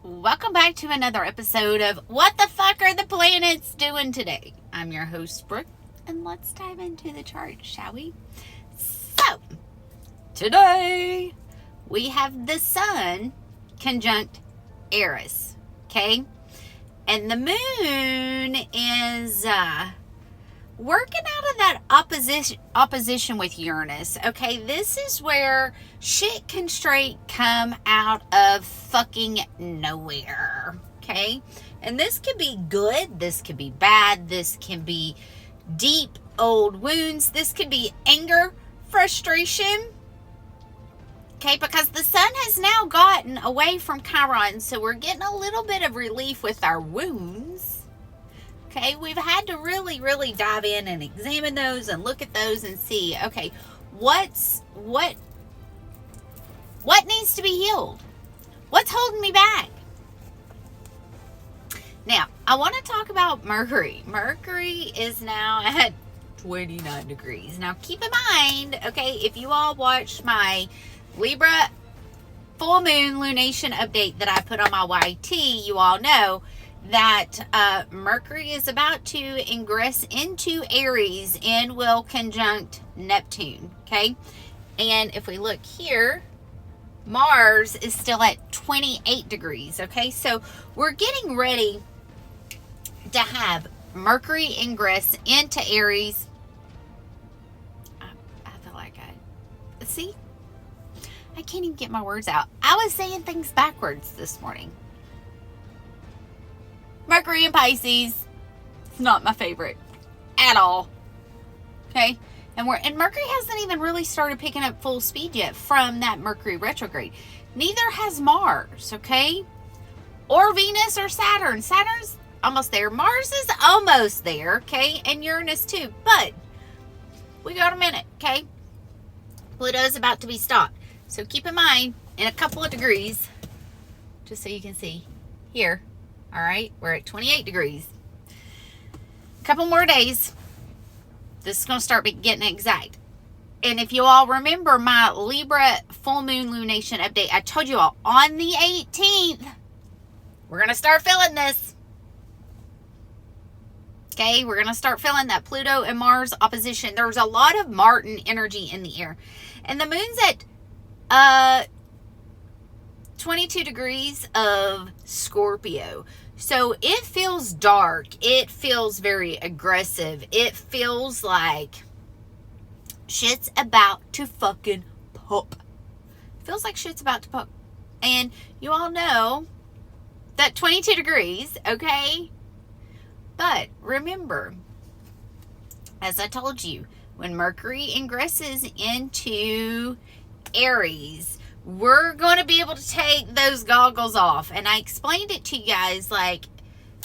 Welcome back to another episode of What the Fuck Are the Planets Doing Today? I'm your host, Brooke, and let's dive into the chart, shall we? So, today we have the Sun conjunct Eris, okay? And the Moon is working out of that opposition with Uranus, okay? This is where shit can straight come out of fucking nowhere, okay? And this could be good, this could be bad, this can be deep old wounds, this could be anger, frustration, okay? Because the Sun has now gotten away from Chiron, so we're getting a little bit of relief with our wounds. Okay, we've had to really dive in and examine those and look at those and see, okay, what needs to be healed? What's holding me back? Now, I want to talk about Mercury. Mercury is now at 29 degrees. Now, keep in mind, okay, if you all watched my Libra full moon lunation update that I put on my YT, you all know that Mercury is about to ingress into Aries and will conjunct Neptune, okay? And if we look here, Mars is still at 28 degrees, okay? So we're getting ready to have Mercury ingress into Aries. I feel like see? I can't even get my words out. I was saying things backwards this morning. Mercury in Pisces, it's not my favorite at all. Okay? And Mercury hasn't even really started picking up full speed yet from that Mercury retrograde. Neither has Mars, okay? Or Venus or Saturn. Saturn's almost there. Mars is almost there, okay? And Uranus too. But we got a minute, okay? Pluto's about to be stopped. So keep in mind, in a couple of degrees, just so you can see here, all right, we're at 28 degrees. A couple more days. This is going to start getting exact. And if you all remember my Libra full moon lunation update, I told you all on the 18th, we're going to start feeling this. Okay, we're going to start feeling that Pluto and Mars opposition. There's a lot of Martin energy in the air. And the moon's at 22 degrees of Scorpio. So it feels dark. It feels very aggressive. It feels like shit's about to fucking pop. It feels like shit's about to pop. And you all know that 22 degrees, okay? But remember, as I told you, when Mercury ingresses into Aries, we're going to be able to take those goggles off. And I explained it to you guys, like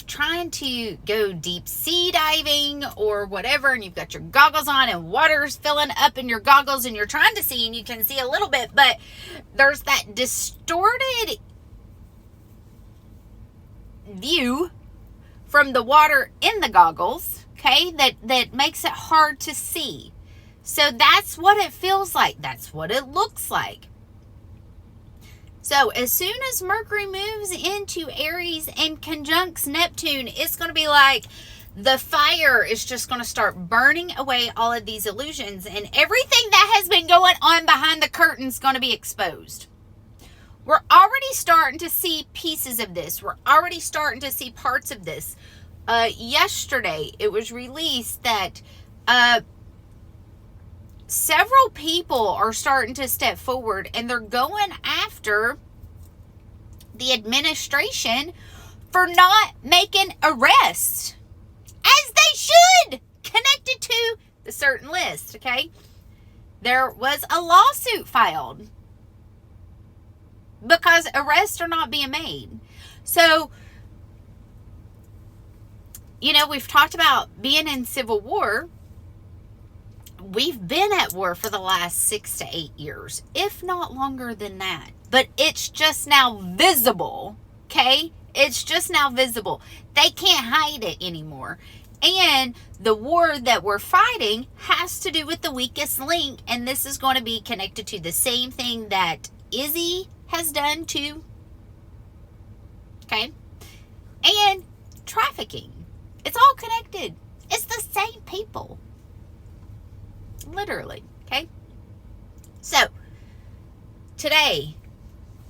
trying to go deep sea diving or whatever, and you've got your goggles on and water's filling up in your goggles and you're trying to see and you can see a little bit, but there's that distorted view from the water in the goggles, okay, that makes it hard to see. So that's what it feels like. That's what it looks like. So as soon as Mercury moves into Aries and conjuncts Neptune, it's going to be like the fire is just going to start burning away all of these illusions, and everything that has been going on behind the curtain is going to be exposed. We're already starting to see pieces of this. We're already starting to see parts of this. Yesterday, it was released that several people are starting to step forward and they're going after the administration for not making arrests, as they should, connected to the certain list, okay? There was a lawsuit filed because arrests are not being made. So, you know, we've talked about being in civil war. We've been at war for the last 6 to 8 years, if not longer than that. But it's just now visible, okay? It's just now visible. They can't hide it anymore. And the war that we're fighting has to do with the weakest link, and this is going to be connected to the same thing that Izzy has done to okay? And trafficking. It's all connected. It's the same people. Literally, okay? So, today,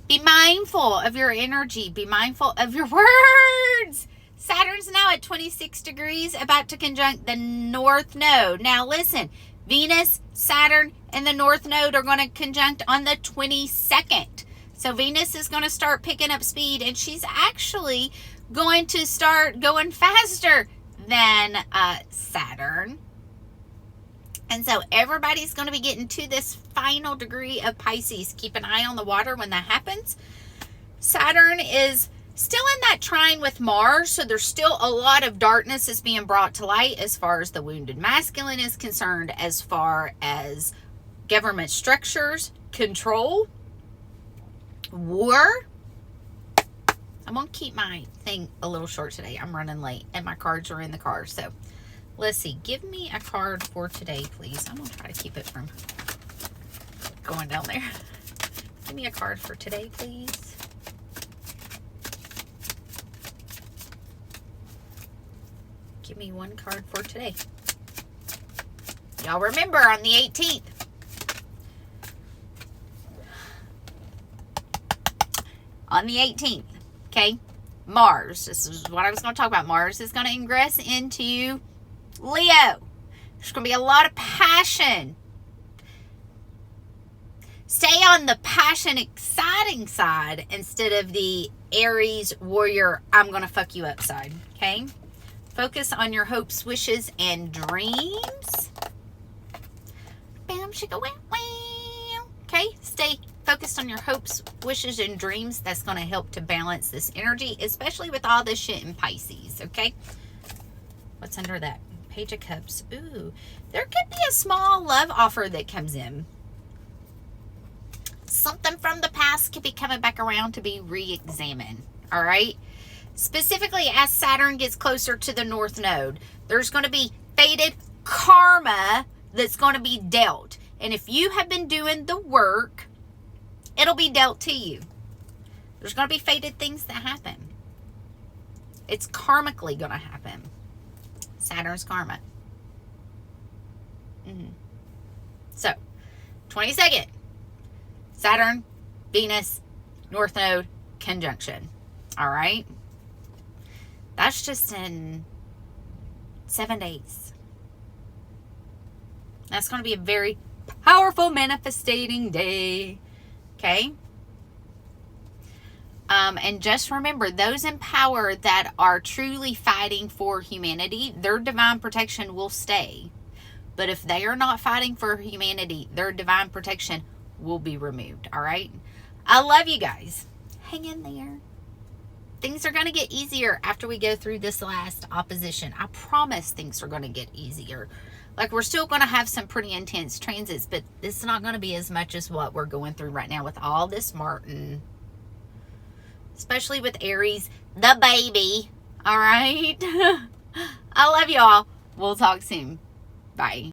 be mindful of your energy. Be mindful of your words. Saturn's now at 26 degrees, about to conjunct the North Node. Now, listen, Venus, Saturn, and the North Node are going to conjunct on the 22nd. So, Venus is going to start picking up speed, and she's actually going to start going faster than Saturn. And so everybody's going to be getting to this final degree of Pisces. Keep an eye on the water when that happens. Saturn is still in that trine with Mars, so there's still a lot of darkness that's being brought to light as far as the wounded masculine is concerned, as far as government structures, control, war. I'm going to keep my thing a little short today. I'm running late, and my cards are in the car, so let's see. Give me a card for today, please. I'm going to try to keep it from going down there. Give me a card for today, please. Give me one card for today. Y'all remember on the 18th. On the 18th, okay, Mars, this is what I was going to talk about. Mars is going to ingress into Leo. There's going to be a lot of passion. Stay on the passion, exciting side instead of the Aries warrior, I'm going to fuck you up side. Okay? Focus on your hopes, wishes, and dreams. Bam, shika, wow, wow. Okay? Stay focused on your hopes, wishes, and dreams. That's going to help to balance this energy, especially with all this shit in Pisces. Okay? What's under that? Page of Cups. Ooh, there could be a small love offer that comes in. Something from the past could be coming back around to be re-examined. All right? Specifically, as Saturn gets closer to the North Node, there's going to be fated karma that's going to be dealt. And if you have been doing the work, it'll be dealt to you. There's going to be fated things that happen. It's karmically going to happen. Saturn's karma. So, 22nd. Saturn, Venus, North Node, conjunction. All right? That's just in 7 days. That's going to be a very powerful manifesting day. Okay? And just remember, those in power that are truly fighting for humanity, their divine protection will stay. But if they are not fighting for humanity, their divine protection will be removed. All right? I love you guys. Hang in there. Things are going to get easier after we go through this last opposition. I promise things are going to get easier. Like, we're still going to have some pretty intense transits, but it's not going to be as much as what we're going through right now with all this Martin. Especially with Aries, the baby. All right? I love y'all. We'll talk soon. Bye.